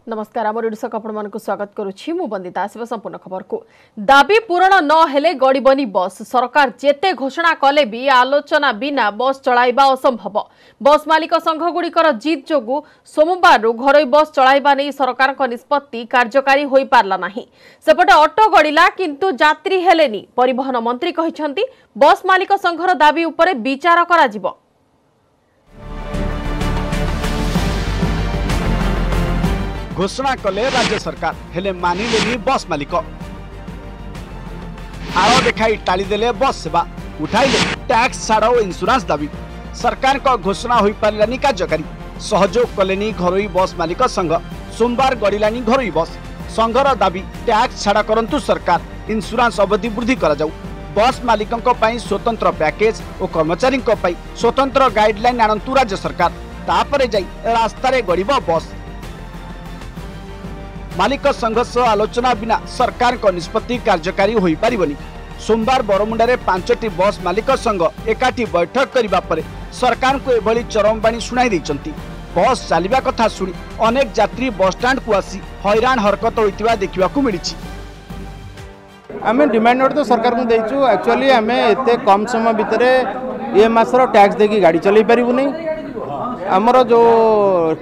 नमस्कार आम रीडसक आपको स्वागत करुच्ची मु बंदिता आसब संपूर्ण खबर को दाबी पूरण न हेले गड़बनी बस सरकार जेते घोषणा कले भी आलोचना बिना बस चलाइबा असंभव बस मालिक संघ गुड़िकर जिद जोगु सोमवार घर बस चलाइबा नहीं सरकार निष्पत्ति कार्यकारी होई पारला नहीं सेपटे ऑटो गड़िला किंतु यात्री हेलेनी परिवहन मंत्री कहिसंती बस मालिक संघर दाबी उपरे विचार कराजिबो। घोषणा कले राज्य सरकार हेले मानिले बस मालिक आड़ देखाई टालीदेले बस सेवा उठाइले टैक्स छाड़ और इंश्योरेंस दाबी सरकार को घोषणा हो पारानी कार्यकारी सहयोग कलेनी घरोई बस मालिक संघ सोमवार गड़िलानी घरोई बस संघर दाबी टैक्स छाड़ करंतु सरकार इंश्योरेंस अवधि वृद्धि करा जाऊ बस मालिकों स्वतंत्र पैकेज और कर्मचारी स्वतंत्र गाइडलाइन आणंतु राज्य सरकार तापरे जाई रास्तारे गड़िब बस मालिक संघ सह आलोचना बिना सरकार को निष्पत्ति कार्यकारी होई पारिबनी। सोमवार बरमुंडारे 5टी बस मालिक संघ एकाठी बैठक करिबा परे सरकार को एभली चरमबाणी सुनाई दैचंती बस चलिबा कथा सुनी अनेक यात्री बस स्टैंड को आसी हैरान हरकत होइतिबा देखिबाकू मिलिछि। आमे डिमांड नोट तो सरकार को देइछु एक्चुअली आमे एते कम समय भितरे ए मासर टैक्स देकी गाड़ी चलै परिबु नै आमर जो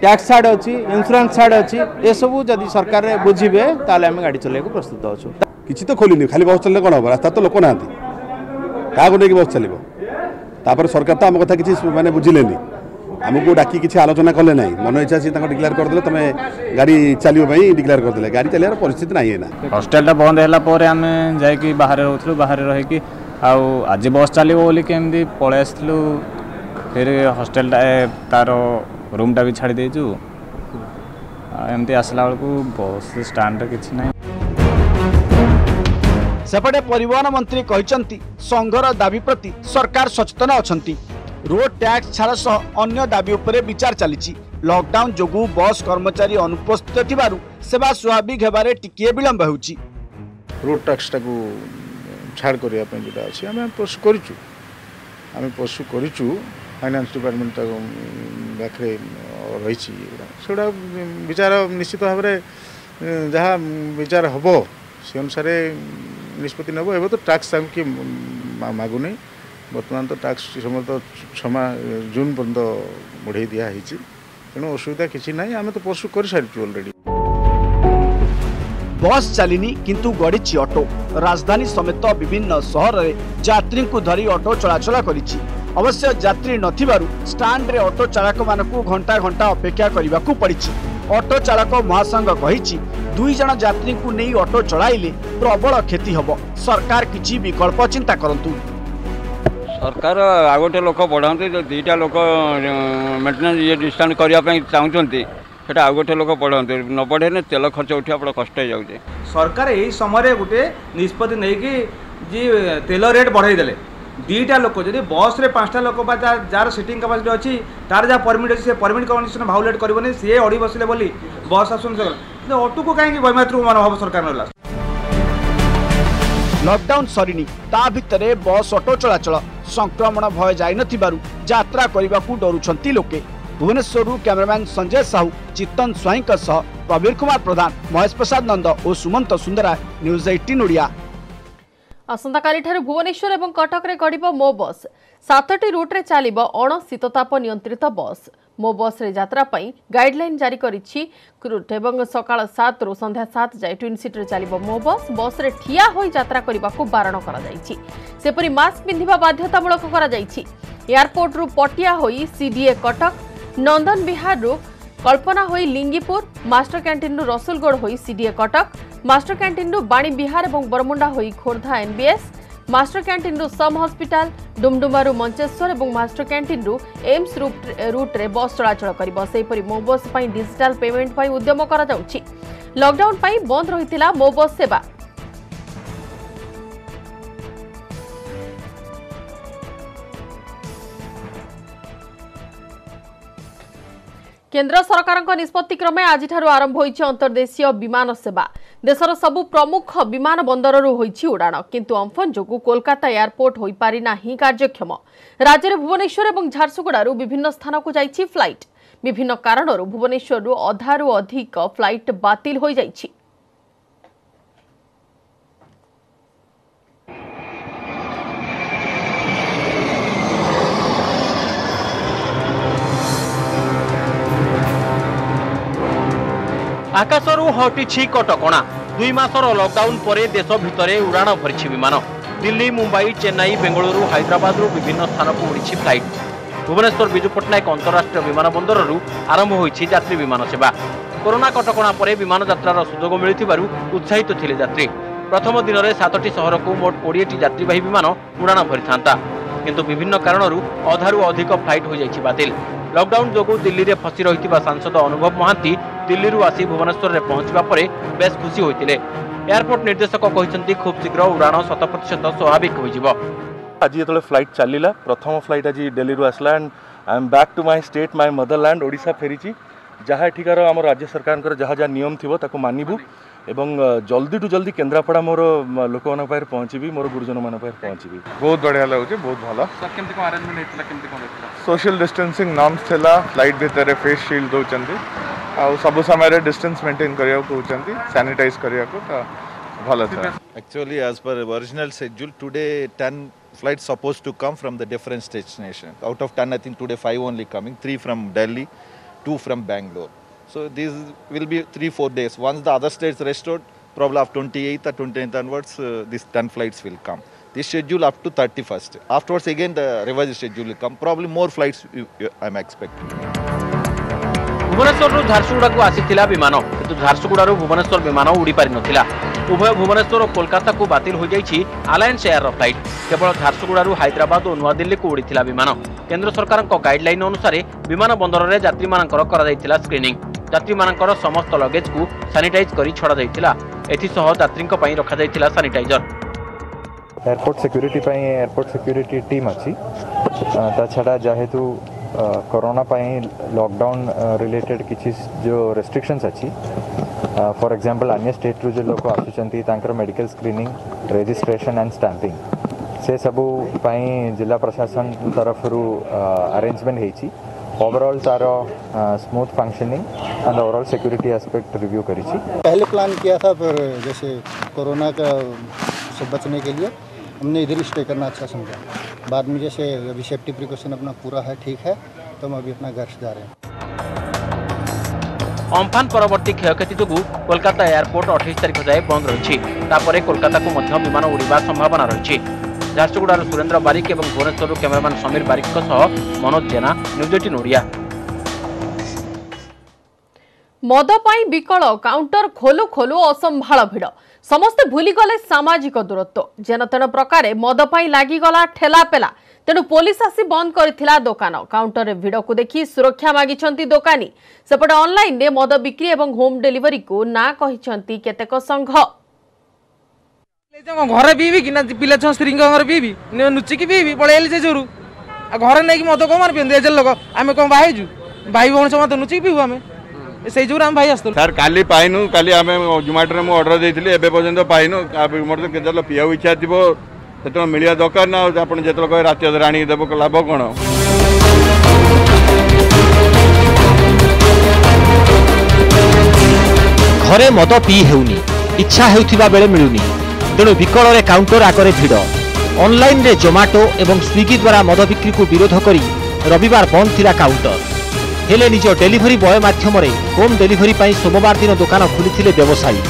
टैक्स छाड़ अच्छी इंश्योरेंस छाड़ अच्छी ये सब जदि सरकार बुझे ताले आम गाड़ी चलने को प्रस्तुत अच्छु किसी तो खोलनी खाली बस चलने कौन हम रास्ता तो लोक ना क्या नहीं बस चलो सरकार तो आम कथा किसी माने बुझिले आमको डाकी किसी आलोचना कले ना मन इच्छा सी डिक्लेयर करदे तुम गाड़ी चलो डिक्लेयर करदे गाड़ी चलियार परिस्थिति नहीं है हॉस्टेल बंद है आम जा बाहर रोलु बाहर रही आज बस चलो बोली केमती पलि आसलु फिर हॉस्टेल तार रूम टा भी छाड़ी देचु एमती आसला बेलू बस स्टैंड किसी ना सेपटे परिवहन मंत्री कहते संघर दाबी प्रति सरकार सचेतन अछंती रोड टैक्स छाड़ सह अन्य दाबी उपरे विचार चली लॉकडाउन जोगु बस कर्मचारी अनुपस्थित थिबारु सेवा स्वाभाविक हेबारे टिकिए विलंब होउची रोड टैक्स टाकू छाड़ करिया पे जोटा अछि आमे पशु करिचु फाइनान्स डिपार्टमेंट पाखे रही सेटा विचार निश्चित भाव में जहाँ विचार हम से अनुसार निष्पत्ति नब ए तो टैक्स किए मागुनी बर्तमान तो टैक्स समय तो 6 जून पर्यंत बढ़े दिखाई तेणु असुविधा किसी ना आम तो पशु कर सारी अलरेडी बस चलिनी किंतु गड़िछि ऑटो राजधानी समेत विभिन्न सहर में यात्री को धरी ऑटो चलाचल करिछि अवश्य यात्री नथिबारु स्टैंड रे ऑटो चालक मानकु घंटा घंटा अपेक्षा करबाकू पड़िछि ऑटो चालक महासंघ कहिछि 2 जण यात्री को नहीं ऑटो चलाइले प्रबल क्षति हबो सरकार किछि विकल्प चिंता करंतु सरकार आगोटे लोक बढ़ाते दुईटा लोक मेंटेनेंस ये डिस्टेंस करिया पई चाहउचंती सेटा आगोटे लोक बढ़ाते न बढ़े तेल खर्च उठिया बड़ कष्ट हो जाउछे सरकार एही समय गोटे निष्पत्ति नै कि जी तेल रेट बढ़ाई देले दुईटा लोक जब बस रे 5टा लोक जार सीटिंग कैपेसिटी अच्छी तार जहाँ परमिट अच्छी से परमिट कंडीशन भाउलेट करबनी सी अड़ी बसिले बोली बस आसुन ऑटो को कहीं वैमातृक मनोभाव सरकार ना लॉकडाउन सरीनी ता भितरे बस ऑटो चलाचल संक्रमण भय जाई नथिबारु यात्रा करबाकू डरुछंती लोके भुवनेश्वर कैमरामैन संजय साहू चित्तन स्वाई सह प्रवीर कुमार प्रधान महेश प्रसाद नंद और सुमंत सुंदरा न्यूज 18 ओडिया। आसंताकाली ठारे भुवनेश्वर और कटक रे गड़िब मो बस 7टी रूट रे चलिब अण शीतताप नियंत्रित बस मो बस रे यात्रा पई गाइडलाइन जारी करिछि क्रूट एवं सकाळ 7 रु संध्या 7 जाय ट्विन सीट रे चलिब मो बस रे ठिया होई यात्रा करबाकू बारण करा जायछि सेपरि मास्क पिंधिबा बाध्यतामूलक करा जायछि एयरपोर्ट रु पटिया होई सीडीए कटक नंदन विहार रु कल्पना होई लिंगीपुर मास्टर कैंटीन रु रसुलगढ़ होई सीडीए कटक मास्टर कैंटीन रु बाणी बिहार और बरमुंडा होई खोर्धा एनबीएस मास्टर कैंटीन रु सम हॉस्पिटल डुमडुमा रु मंचेश्वर और मास्टर कैंटीन रु एम्स रूट रे बस चलाचल करिबो सेपरि मो बस पई डिजिटल पेमेंट पई उद्यम करा जाउछि लॉकडाउन पई बंद रहितिला मो बस सेवा केंद्र सरकार निष्पत्ति क्रमे आज आरंभ होइछि अंतर्देशीय विमान सेवा देशर सबु प्रमुख विमान बंदर होइछि उड़ाण किंतु अम्फन जोगु कोलकाता एयरपोर्ट होई पारि नाही कार्यक्षम राज्य भुवनेश्वर और झारसुगुड़ा विभिन्न स्थान को जाइछि फ्लाइट विभिन्न कारणରୁ भुवनेश्वरରୁ अधारू अधिक फ्लाइट बातिल हो जाइछि। आकाशरू हटिछि कटकणा 2 मासर लॉकडाउन पर देश भितर उड़ाण भरी विमान दिल्ली मुंबई चेन्नई बेंगलुरु हैदराबाद विभिन्न स्थान को उड़ी फ्लाइट भुवनेश्वर विजु पट्टनायक अंतरराष्ट्रीय विमान बंदर आरंभ होइछि यात्री विमान सेवा। कोरोना कटकणा पर विमान यात्रार सुजोग मिलुथिबारु उत्साहित थिले यात्री। प्रथम दिन में 7टी सहर को मोट 20टी यात्रीवाही विमान उड़ाण भरी था किंतु विभिन्न कारणरू अधारू अधिक फ्लाइट हो जाइछि बातिल। लॉकडाउन जोगु दिल्ली रे फसी रहितिबा सांसद अनुभव महांती दिल्ली रु आसी भुवनेश्वर रे पहुंचबा परे बेस खुशी होइतिले। एयरपोर्ट निर्देशक कहिसंती खूब शीघ्र उड़ाण 100% स्वाभाविक होइजिबो। आज ये फ्लाइट चलला प्रथम फ्लाइट आज दिल्ली रु आसला and I am back to my state my motherland Odisha फेरीची जहाँ एठिकार आम राज्य सरकार जहाँ जहाँ नियम थी मानबू एवं जल्दी टू जल्दी केन्द्रापड़ा मोर लोक मान पहुँची मोर गुरुजन मान पहुँची। बहुत बढ़िया लगे बहुत भल सोशल डिस्टेंसिंग नॉर्म्स थिला फ्लाइट भितर फेस शील्ड दौरान आ सब समय डिस्टेंस मेंटेन करने कहते सैनिटाइज करने को भल था। Actually, as per original schedule, today 10 flights supposed to come from the different destinations. Out of 10, I think today 5 only coming, 3 from Delhi, 2 from Bangalore. So these will be 3-4 days. Once the other states restored, probably after 28th or 29th onwards, these 10 flights will come. This schedule up to 31st. Afterwards, again the revised schedule will come. Probably more flights I'm expecting. Bhubaneswar Jharsuguda को आसीथिला विमान किंतु झारसुगुड़ा भुवनेश्वर विमान उड़ी पारि नथिला। उभय भुवनेश्वर और कोलकाता को बातिल हो जाइछि अलायंस एयर फ्लाइट। केवल झारसुगुड़ा हैदराबाद और नुआ दिल्ली को उड़ीथिला विमान। केंद्र सरकार गाइडलाइन अनुसार विमान बंदर में यात्री मानकर करा जाइथिला स्क्रीनिंग। यात्री मानकर समस्त लगेज को सैनिटाइज करी छड़ा जाइथिला। एथिसह यात्रीक पई रखा जाइथिला सैनिटाइजर। एयरपोर्ट सिक्यूरिटी पई एयरपोर्ट सिक्यूरिटी टीम अछि ता छड़ा जेहेतु कोरोना लॉकडाउन रिलेटेड किसी जो रेस्ट्रिक्शंस अच्छी फॉर एग्जांपल अन्य स्टेट रू जो लोग आसुचंती तांकर medical screening registration and stamping से सबू जिला प्रशासन तरफ अरेंजमेंट होती ओवरऑल तार smooth functioning and overall security aspect review करी। पहले प्लान किया था पर जैसे कोरोना का से बचने के लिए हमने इधर स्टे करना अच्छा समझा। बाद में जैसे अभी सेफ्टी प्रिकॉशन अपना पूरा है ठीक है तो हम अभी अपना घर से जा रहे हैं। अम्फान परवर्ती क्षयक्षति जो कोलकाता एयरपोर्ट 28 तारिख जाए बंद रही कोलकाता को मध्य विमान उड़ार संभावना रही। झारसुगुड़ा सुरेंद्र बारिक और भुवनेश्वर कैमेरामैन समीर बारिक मनोज जेना न्यूज 18 ओडिया। मद पाई बिकल काउंटर खोलु खोलु असंभाल भिड़ समस्ते भूलीगले सामाजिक दूरत्व जेन तेन प्रकार मद पाई लागिगला ठेला पेला तेणु पुलिस आसी बंद करथिला दुकान। काउंटर भिड़ को देखि सुरक्षा मागिछंती दोकानी। सेपटे ऑनलाइन रे मद बिक्री एवं होम डिलीवरी को ना कहिछंती केतेक संघ। घर पीबी कि पिला छुआ स्त्री घर पीबी नुचिकी पीबी पड़े से जोरू घर नहीं मद कम पिंधे लोक आम कौन बाहु भाई भौणी समस्त नुचिकी पीबू आम से जो आम भाई आसू सर काली पाइनु काली आम जोमेटो में ऑर्डर देती एवं पर्यटन पाइनु मोर तो पीवा इच्छा थी से मिलवा दरकार ना आप जो राति अधर आनी देव लाभ कौन। घरे मद पी हेउनी इच्छा हेउथिबा बेले मिलुनी तेणु विकल रे काउंटर आगरे भिड़। ऑनलाइन रे जोमेटो एवं स्विगी द्वारा मद बिक्री को विरोध करी रविवार बंद थिला काउंटर। हेले निज डेलीवरी बॉय माध्यम होम डिलीवरी पाई सोमवार दिन दुकान खोली व्यवसायी।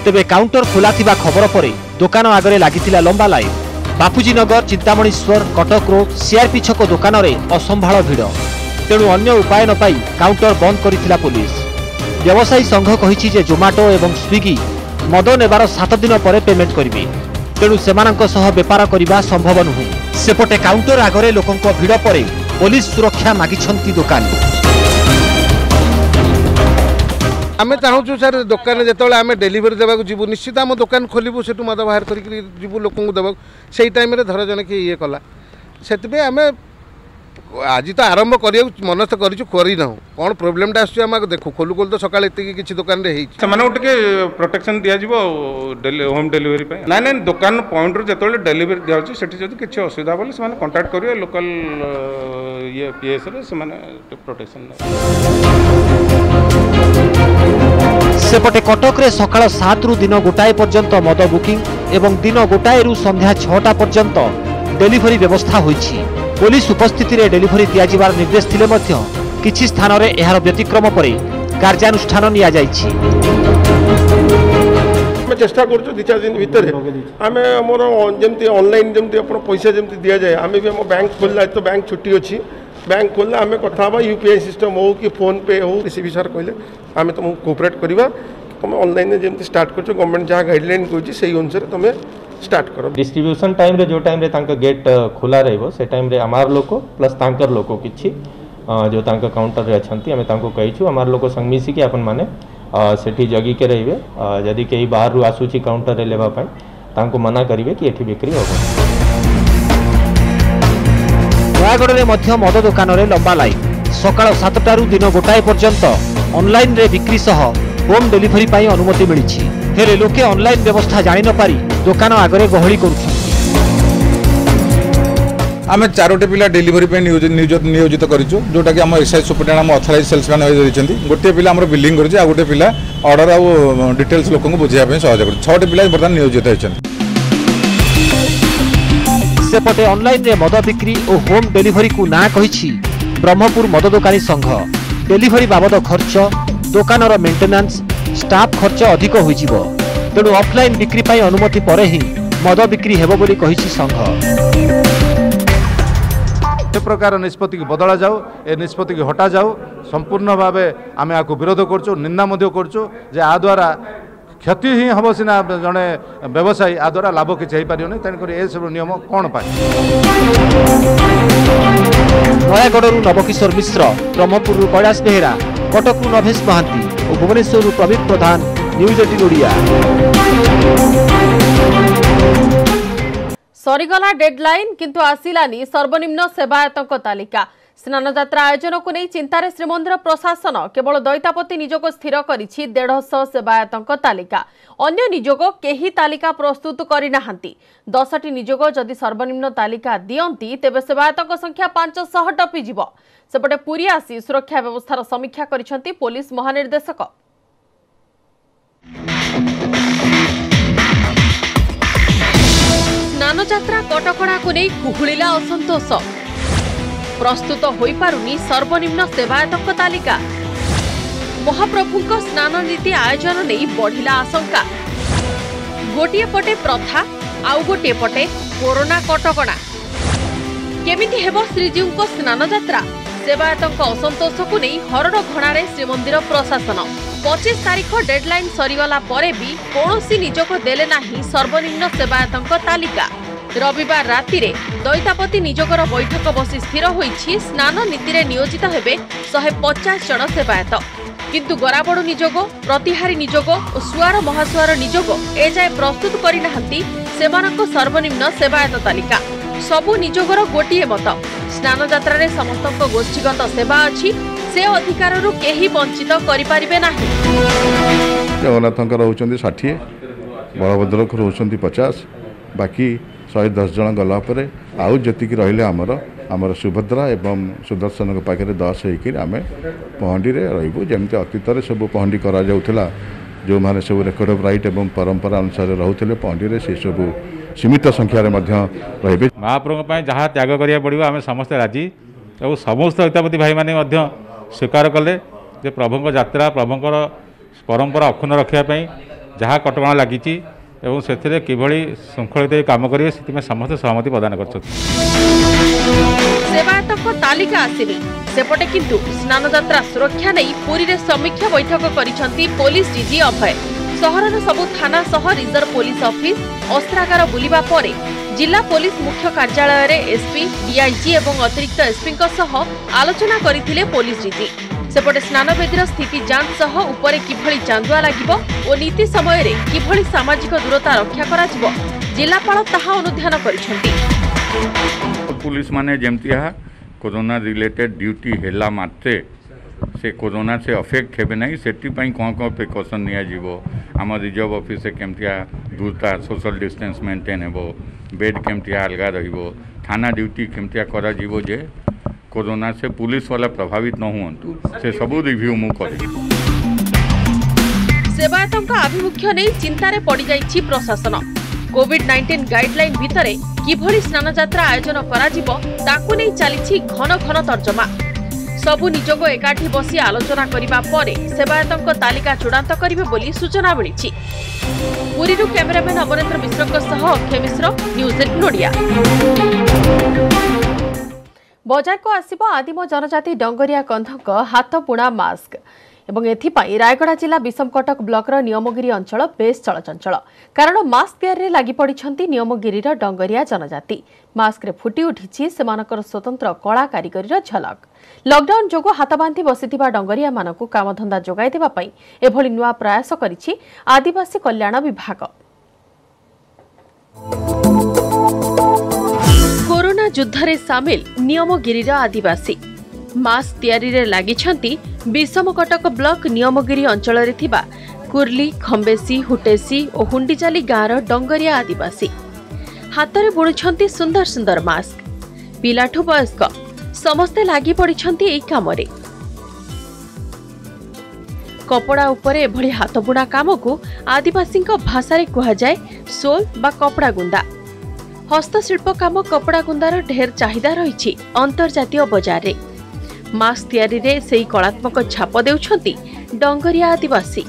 तेबे काउंटर खोला थिबा खबर परे दुकान आगरे लागिथिला लंबा लाइन। बापूजी नगर चिंतामणीश्वर कटक रोड सीआरपी छक दुकान रे असंभाल भिड़ तेणु अन्य उपाय न पाई काउंटर बंद करिथिला पुलिस। व्यवसायी संघ कहिछि जे जोमेटो एवं स्विगी मद नेबार 7 दिन पर पेमेंट करिवे तेणु सेमानंक सह व्यापार करिबा संभव नुहे। सेपटे काउंटर आगरे लोकंक भिड़ परे पुलिस सुरक्षा मागिछंती दुकानी। आम चाहूँ सर दुकान जो आम डेलीवरी देवाक जीवु निश्चित आम दुकान खोलू से मद बाहर कर लोक देवा से टाइम धर जन कि ये कला से आम आज तो आरंभ करिया मनस्थ करिछु करिना कोन प्रॉब्लमटा आसु हम देखो खोलु खोल तो सकाळ एति किछि दुकान रे हेछि सेमाने टिके प्रोटेक्शन दिया जिवो होम डिलीवरी पे ना ना दुकान पॉइंट रो जतले डिलीवरी दिया होछि सेठी जदि किछि असुविधा बोले सेमाने कांटेक्ट करियो लोकल ये पीएस रे सेमाने प्रोटेक्शन सेपटे कटक रे सकाळ 7 रु दिन गोटाए पर्यंत मद बुकिंग एवं दिन गोटाए रु संध्या 6टा पर्यंत डेलीवरी व्यवस्था होइछि। पुलिस उपस्थिति रे डेलीवरी दिया जिवार निर्देश थिले मध्य किछि स्थान रे एहार व्यतिक्रम परे कार्यानुष्ठान निया जाइछि। हम चेष्टा करछु 2-4 दिन भितर आमे हमर जेमति ऑनलाइन जेमति अपन पैसा जेमति दिया जाय आमे भी हम बैंक खोलला तो बैंक छुट्टी अछि बैंक खोलला आमे कथा बा यूपीआई सिस्टम हो कि फोन पे हो किसी भी सर कहले आमे तुम कोऑपरेट करबा तुम ऑनलाइन जेमति स्टार्ट करछु गवर्नमेंट जहा गाइडलाइन कहछि सेही अनुसार तुम स्टार्ट करो। डिस्ट्रीब्यूशन टाइम रे जो टाइम रे तांका गेट खोला रहइबो से टाइम रे हमार लोको प्लस तांकर लोको किछि जो तांका काउंटर रे अछंती हमें तांको कहिछु हमार लोको संग मिसी कि अपन माने सेठी जगी के रहिबे यदि केही बाहर रु आसुची काउंटर रे लेबा पय तांको मना करिवे कि एठी बिक्री होबो। नयागढ़ रे मध्य मद दुकान रे लंबा लाइन सकाळ 7टा रु दिन गोटाए पर्यंत ऑनलाइन रे बिक्री सह होम डिलीवरी पय अनुमति मिलिछि। हेले लोके ऑनलाइन व्यवस्था जानि न पारी दुकान आगरे गहली करूछन। आम 4टे पिला डेलीवरी पे नियोजित करिछु जोटा कि हम एक्साइज सुपरटेंडेंट हम ऑथराइज सेल्समैन होई रहिछन्ती गोटे पिला हमर बिलिंग करिछ आ गोटे पिला ऑर्डर आ डिटेल्स लोकन को बुझिया पे सहयोग करू 6टे पिला बर्तमान नियोजित होइछन्ती। सेपटे ऑनलाइन रे मद बिक्री और होम डिलीवरी को ना कहिछि ब्रह्मपुर मद दुकानी संघ। डिलीवरी बाबद खर्च दुकानर मेंटेनेंस स्टाफ खर्च अधिक होइजिवो तेणु ऑफलाइन बिक्री पाई अनुमति परे ही मद बिक्री हेबो बोली कहिछि संघ। ए प्रकार निष्पत्ति की बदला जाऊ ए निष्पत्ति की हटा जाऊ संपूर्ण भावे आमे आको विरोध करछु निंदा मध्य करछु जे आ द्वारा क्षति ही हम सीना जड़े व्यवसायी आ द्वारा लाभ किसी हो पार नहीं तेणुक ए सब नियम कौन पाए। नयागढ़ नवकिशोर मिश्र ब्रह्मपुर कैलाश बेहेरा कटक नभेश महांती और भुवनेश्वर प्रवीण प्रधान न्यूज 18 ओडिया। सरीगला डेडलाइन किंतु आसिलानी सर्वनिम्न सेवायतों तालिका। स्नान यात्रा आयोजन को नहीं चिंतार श्रीमंदिर प्रशासन केवल दैतापति निजोग स्थिर करिछि 150 सेवायतों तालिका। अन्य निजोग केही तालिका प्रस्तुत करिनाहांती। 10टी निजोग जदि सर्वनिम्न तालिका दियंती तेबे सेवायतों संख्या 500 टपी जिवो। सेपटे पुरी आसी सुरक्षा व्यवस्थार समीक्षा करिसेंती पुलिस महानिर्देशक। स्नान यात्रा कटकड़ा को नहीं कुहुलिला असंतोष। प्रस्तुत होई पारुनी सर्वनिम्न सेवायतों तालिका। महाप्रभुଙ୍କ स्नान नीति आयोजन नहीं बढ़िला आशंका। गोटे पटे प्रथा आउ गोटे पटे कोरोना कटकड़ा। केमिति हेबो श्रीजीउଙ୍କ स्नान यात्रा? सेवायतों असंतोष को नहीं हरण घणारे श्रीमंदिर प्रशासन। 25 तारीख डेडलाइन सरीगला परे भी कौनसी निजोग देले नाही सर्वनिम्न सेवायतों तालिका। रविवार राति रे दैतापति निजोगर बैठक बसी स्थिर होईछि स्नान नीति रे नियोजित हेबे 150 जन सेवायत। किंतु गराबड़ निजोग प्रतिहारी निजोग और सुआर महासुआर निजोग एजाए प्रस्तुत करिनाहांती सेमानक सर्वनिम्न सेवायत तालिका। सबु निजोगर गोटिए मत स्नान यात्रा रे समस्तक गोष्ठीगत सेवा अछि से अधिकार रु केही वंचित करि परिबे नाही। जगन्नाथंकर होउचंदी 60 बलभद्रक होउचंदी 50 बाकी 110 जन गला परे आउ जतिक रहिले आमर सुभद्रा एवं सुदर्शन के पाखे 10 होकर आम पहंडी रे रहिबु जेमते अतीत रे सब पहंडी करा जाउथला जो माने सब रेकर्ड ऑफ राइट एवं परंपरा अनुसार रहउथले पहंडी रे से सब सीमित संख्या रे मध्य रहिबे। महाप्रभु पय जहा त्याग करिया पड़िबो आमे समस्त राजी और समस्त दैतापति भाई माने मध्य स्वीकार कले जे प्रभुଙ୍କ यात्रा प्रभुଙ୍କର परंपरा अक्षुण्ण रखिया पय जहा कटकणा लागिची एवं से किभली श्रृंखलित काम करेंगे से समस्त सहमति प्रदान कर। सेवायतों तालिका आसिनी सेपटे किंतु स्नान यात्रा सुरक्षा नहीं पुरी रे समीक्षा बैठक करिसेंती पुलिस डीजी अभय। सहरर सबु थाना सह रिजर्व पुलिस ऑफिस अस्त्रागार बुलिबा परे जिला पुलिस मुख्य कार्यालय रे एसपी डीआईजी एवं अतिरिक्त एसपी सह आलोचना करथिले पुलिस डीजी। सेपटे स्नान वेदीर स्थिति जांच सह उपरे किभली चांदुआ लागिबो और नीति समय रे किभली सामाजिक दूरता रक्षा कराजिबो जिलापाल ताहा अनुध्यान करिसेंती। पुलिस माने जेमतिया कोरोना रिलेटेड ड्यूटी हेला मात्रे से कोरोना से अफेक्ट हेबे नहीं से कौन कौन प्रिकॉशन नियाजिवो आम रिजर्व ऑफिस से केमतिया दूरता सोशल डिस्टेंस मेंटेन हेबो बेड केमतिया अलगा रहिबो थाना ड्यूटी केमतिया करा जीवो जे कोरोना से पुलिस वाला प्रभावित न हुअंतु से सबू रिव्यू मु करी। सेवायतों आभिमुख्य नहीं चिंतार पड़ जाइछि प्रशासन। कोविड-19 गाइडलाइन भितरे किभली स्नान यात्रा आयोजन कराजिबो ताकु नै चलीछि घन घन तर्जमा। सबु निजोग एकाठी बसी आलोचना करिबा परे सेवायतों तालिका चूड़ांत करिबे बोली सूचना मिलिछि। पुरीरु कैमरामैन अमरेंद्र मिश्रक सह अक्षय मिश्र, न्यूज 18 ओडिया। बजार को आसिबो आदिम जनजाति डंगरिया कंधक हाथ बुणा मास्क एवं एथिपाई रायगढ़ जिला विषमकटक ब्लॉकर नियमगिरी अंचल बेस चलचंचल कारण मास्क तैयारी लागि पड़िछंती नियमगिरीर डंगरिया जनजाति। मास्क रे फुटी उठिछि सेमानकर स्वतंत्र कला कारीगरीर झलक। लॉकडाउन जोगो हाथ बांधी बसिथिबा डंगरिया मानकु कामधंदा जोगाई देबा पई एभली नुआ प्रयास करिछि आदिवासी कल्याण विभाग। कोरोना युद्धरे सामिल नियमगिरीर आदिवासी मास्क तैयारी रे लागिछंती विषमकटक ब्लॉक नियमगिरी अंचल रे थिबा कुर्ली, खंबेसी, हुटेसी और हुंडीचाली गाँर डंगरिया आदिवासी हाथरे बुणुछंती सुंदर सुंदर मास्क। पिलाठु वयस्क समस्ते लागि पड़िछंती एई कामरे। कपड़ा उपरे एभली हाथ बुणा काम को आदिवासी भाषा रे कहा जाए सोल बा कपड़ा गुंदा। हस्तशिल्प काम कपड़ा गुंदार ढेर चाहिदा रहिछि अंतर्जातीय बाजार रे। मास्क तैयारी रे सेई कलात्मक छाप देउछंती डंगरिया आदिवासी।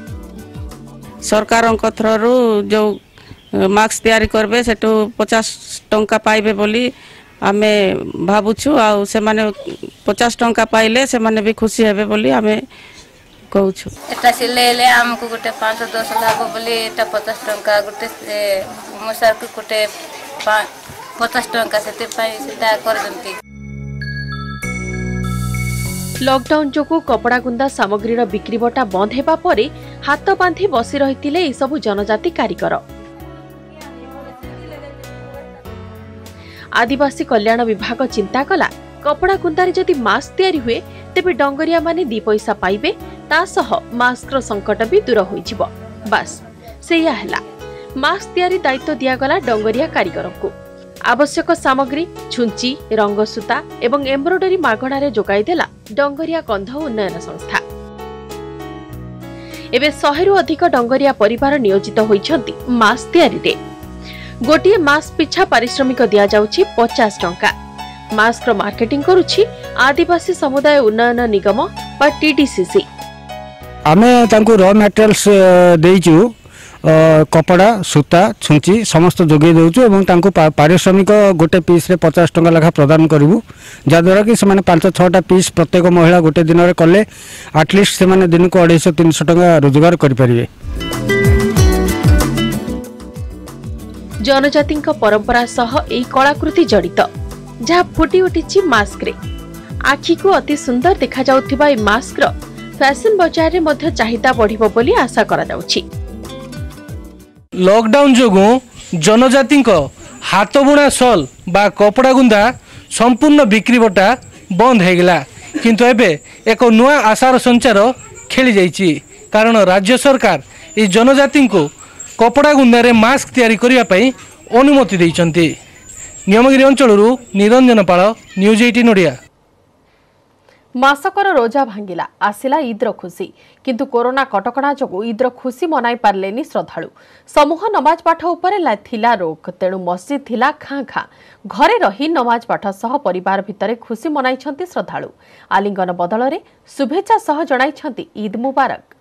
सरकारक थ्रू जो मास्क तैयारी करबे सेटू 50 टंका पाइबे बोली आमे भाबुछु आ से माने 50 टंका पाइले से माने भी खुशी हेबे बोली आमे कहूछु। एटा सिलेले हमको गुटे 5-10 लाभ बोली एटा 50 टंका गुटे मोसार को गुटे 50 टंका सेते पाई सेटा कर दंती। लॉकडाउन जोगु कपड़ा गुंदा सामग्रीर बिक्री बटा बंद हेबा परे हाथ बांधी बसी रहिथिले ए सबु जनजाति कारीगर। आदिवासी कल्याण विभाग चिंता कला कपड़ा गुंदारे जदि मास्क तैयारी हुए तेबे डंगरिया माने 2 पैसा पाइबे ता सह मास्क रो संकट भी दूर होइजिबो। बस सेया हला मास्क तैयारी दायित्व दिया गला डंगरिया कारीगर को। आवश्यक सामग्री छुंची, रंगसूता एवं एम्ब्रॉयडरी मागणारे जोगाई देला डंगरिया कंध उन्नयन संस्था। एबे 100 रु अधिक डंगरिया परिवार नियोजित होइछंती मास्क तैयारी रे। गोटिए मास्क पिछा पारिश्रमिक दिया जाउछि 50 टंका। मास्क रो मार्केटिंग करूछि आदिवासी समुदाय उन्नयन निगम बा टीडीसीसी। आमे तांको रॉ मटेरियल्स देइछु कपड़ा सूता छुंची समस्त जोगे देउछु एवं तांको पारिश्रमिक गोटे पीस रे 50 टंका लेखा प्रदान करिवु जाद्वारा कि से 5-6टा पीस प्रत्येक महिला गोटे दिन रे कले एटलिस्ट से दिन को 250-300 टंका रोजगार करि परिबे। जनजाति परंपरा सह एई कलाकृति जड़ित जहाँ फुटी उठिछि मास्क रे। आखि को अति सुंदर देखा जाउथिबा ए मास्क रो फैशन बाजार रे मध्य चाहिदा बढ़िबो बोली आशा करा जाउछि। लॉकडाउन जोगु जनजाति हाथ बुणा सॉल बा कपड़ा गुंदा संपूर्ण बिक्री बटा बंद हो गला किंतु एबे एक नुआ आशार संचार खेली जाइछि कारण राज्य सरकार ए जनजाति को कपड़ा गुंदारे मास्क तैयारी करिया पई अनुमति दैछंती। नियमगिरी अंचलरू निरंजन पाळ, न्यूज 18 ओडिया। मासकर रोजा भांगिला आसिला ईद्र खुशी किंतु कोरोना कटकणा जोगु ईद्र खुशी मनाई पारलेनी श्रद्धालु। समूह नमाज पाठ उपरे थिला रोक तेणु मस्जिद थिला खाँ खाँ घरे रही नमाज पाठ सह परिवार भितरे खुशी मनाइछंती श्रद्धालु। आलिंगन बदल रे शुभेच्छा सह जणाइछंती ईद मुबारक।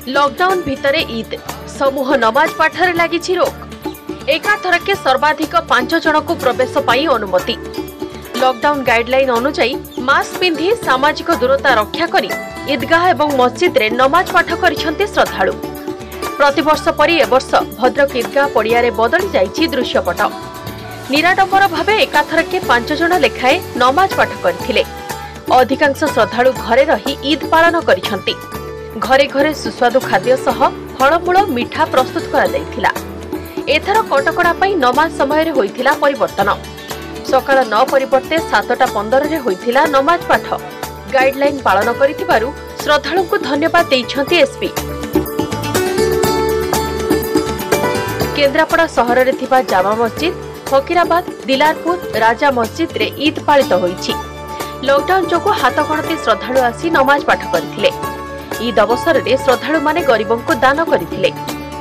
लॉकडाउन भितरे ईद समूह नमाज पाठरे लागिछि रोक। एकाथरके सर्वाधिक 5 जन को प्रवेश पाई अनुमति। लॉकडाउन गाइडलाइन अनुसार मास्क पिंधि सामाजिक दूरता रक्षा करी ईदगाह एवं मस्जिद रे नमाज पाठ करिसंते श्रद्धालु। प्रतिवर्ष परि ए वर्ष भद्रक ईदगाह पड़िया रे बदली जाइछि दृश्यपट। निराडंबर भावे एकाथरके 5 जन लेखाए नमाज पाठ करथिले। अधिकांश श्रद्धालु घरे रही ईद पालन करिसंती। घरे घरे सुस्वादु खाद्य सह फलमूल मिठा प्रस्तुत करा जाइथिला। एथर कटकड़ा पई नमाज समय रे होइथिला परिवर्तन। सकाळ 9 परिवर्ते 7:15 रे होइथिला नमाज पाठ। गाइडलाइन पालन करिथिबारु श्रद्धालु को धन्यवाद दैछंती एसपी। केन्द्रापड़ा सहर रे थिबा जामा मस्जिद, फकीराबाद, दिलारपुर, राजा मस्जिद रे ईद पालित होईछि। लॉकडाउन जोगु हाथ गणती श्रद्धालु आसी नमाज पाठ करथिले। ईद अवसर रे श्रद्धालु माने गरीबों को दान करथिले।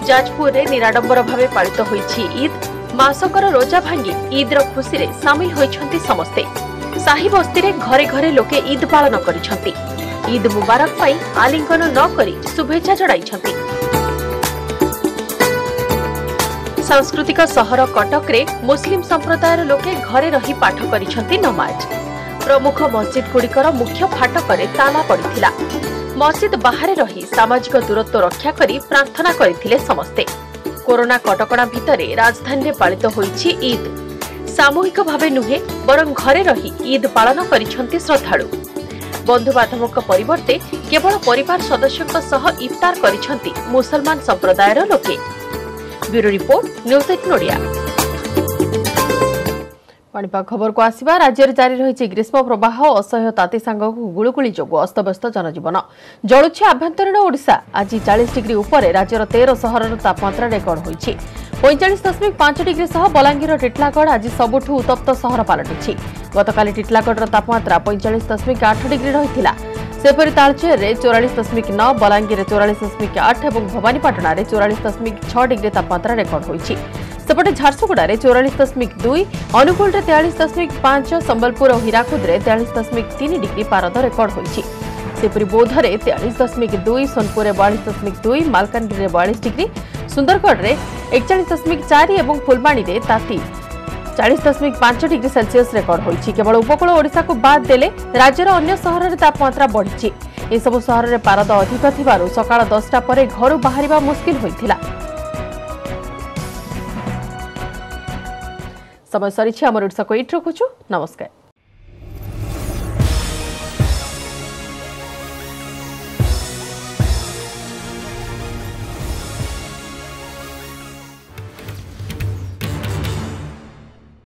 जाजपुर रे निराडंबर भावे पालित होईछि ईद। मासकर रोजा भांगी ईद रो खुशी रे शामिल होईछंती समस्ते। साही बस्ती रे घरे घरे लोके ईद पालन करिछंती। ईद मुबारक पाई आलिंगन न करी शुभेच्छा जणाइछंती। सांस्कृतिक सहर कटक रे मुस्लिम संप्रदायर लोके घरे रही पाठ करिछंती नमाज। प्रमुख मस्जिद गुड़िकर मुख्य फाटक रे ताला पड़िथिला। मस्जिद बाहर रही सामाजिक दूरत्व रक्षा करी प्रार्थना करिथिले समस्ते। कोरोना कटकड़ा भितरे राजधानी रे पालित होईछि ईद। सामूहिक भावे नुहे बरं घरे रही ईद पालन करिछंती श्रद्धालु। बंधु बांधवक परिवर्ते केवल परिवार सदस्यक सह इफ्तार करिछंती मुसलमान संप्रदायर लोके। Bureau report news 18 Odia. पाणीपाग खबर को आसिबा। राज्य में जारी रही ग्रीष्म प्रवाह असह्य ताती सांगक गुळुगुळी जोगु अस्तव्यस्त जनजीवन जलुछि आभ्यंतरीण ओडिशा। आज 40 डिग्री उपरे राज्यर 13 सहरर तापमात्रा रेकर्ड होईछि। 45.5 डिग्री सह बलांगीर टिटलागढ़ आज सबुठु उत्तप्त सहर पलटिछि। गतकाली टिटलागढ़ तापमात्रा 45.8 डिग्री रहिथिला। सेपरी तालचेर रे 44.9, बलांगीर 44.8 और भवानीपाटना रे 44.6 डिग्री तापमात्रा रेकर्ड होईछि। सेपटे झारसुगुड़ा रे 44.2, अनुगुल रे 43.5, संबलपुर और हीराकुद रे 43.3 डिग्री पारद रेकर्ड होईछि। सेपरी बौद्ध रे 43.2, सोनपुर रे 42.2, मालकानगिरी रे 42 डिग्री, सुंदरगढ़ रे 41.4 और फुलबाणी रे ताती 40.5 डिग्री सेल्सियस रेकर्ड होईछि। केवल उपकूल ओडिशा को बाद देले राज्यर अन्य सहर रे तापमात्रा बढ़िछि। ए सब सहर रे पारद अधिक थिबारु सकाळ 10टा परे घरु बाहरिबा मुश्किल होइथिला। समय सरी आम ओडिशा को एट रखुछु। नमस्कार।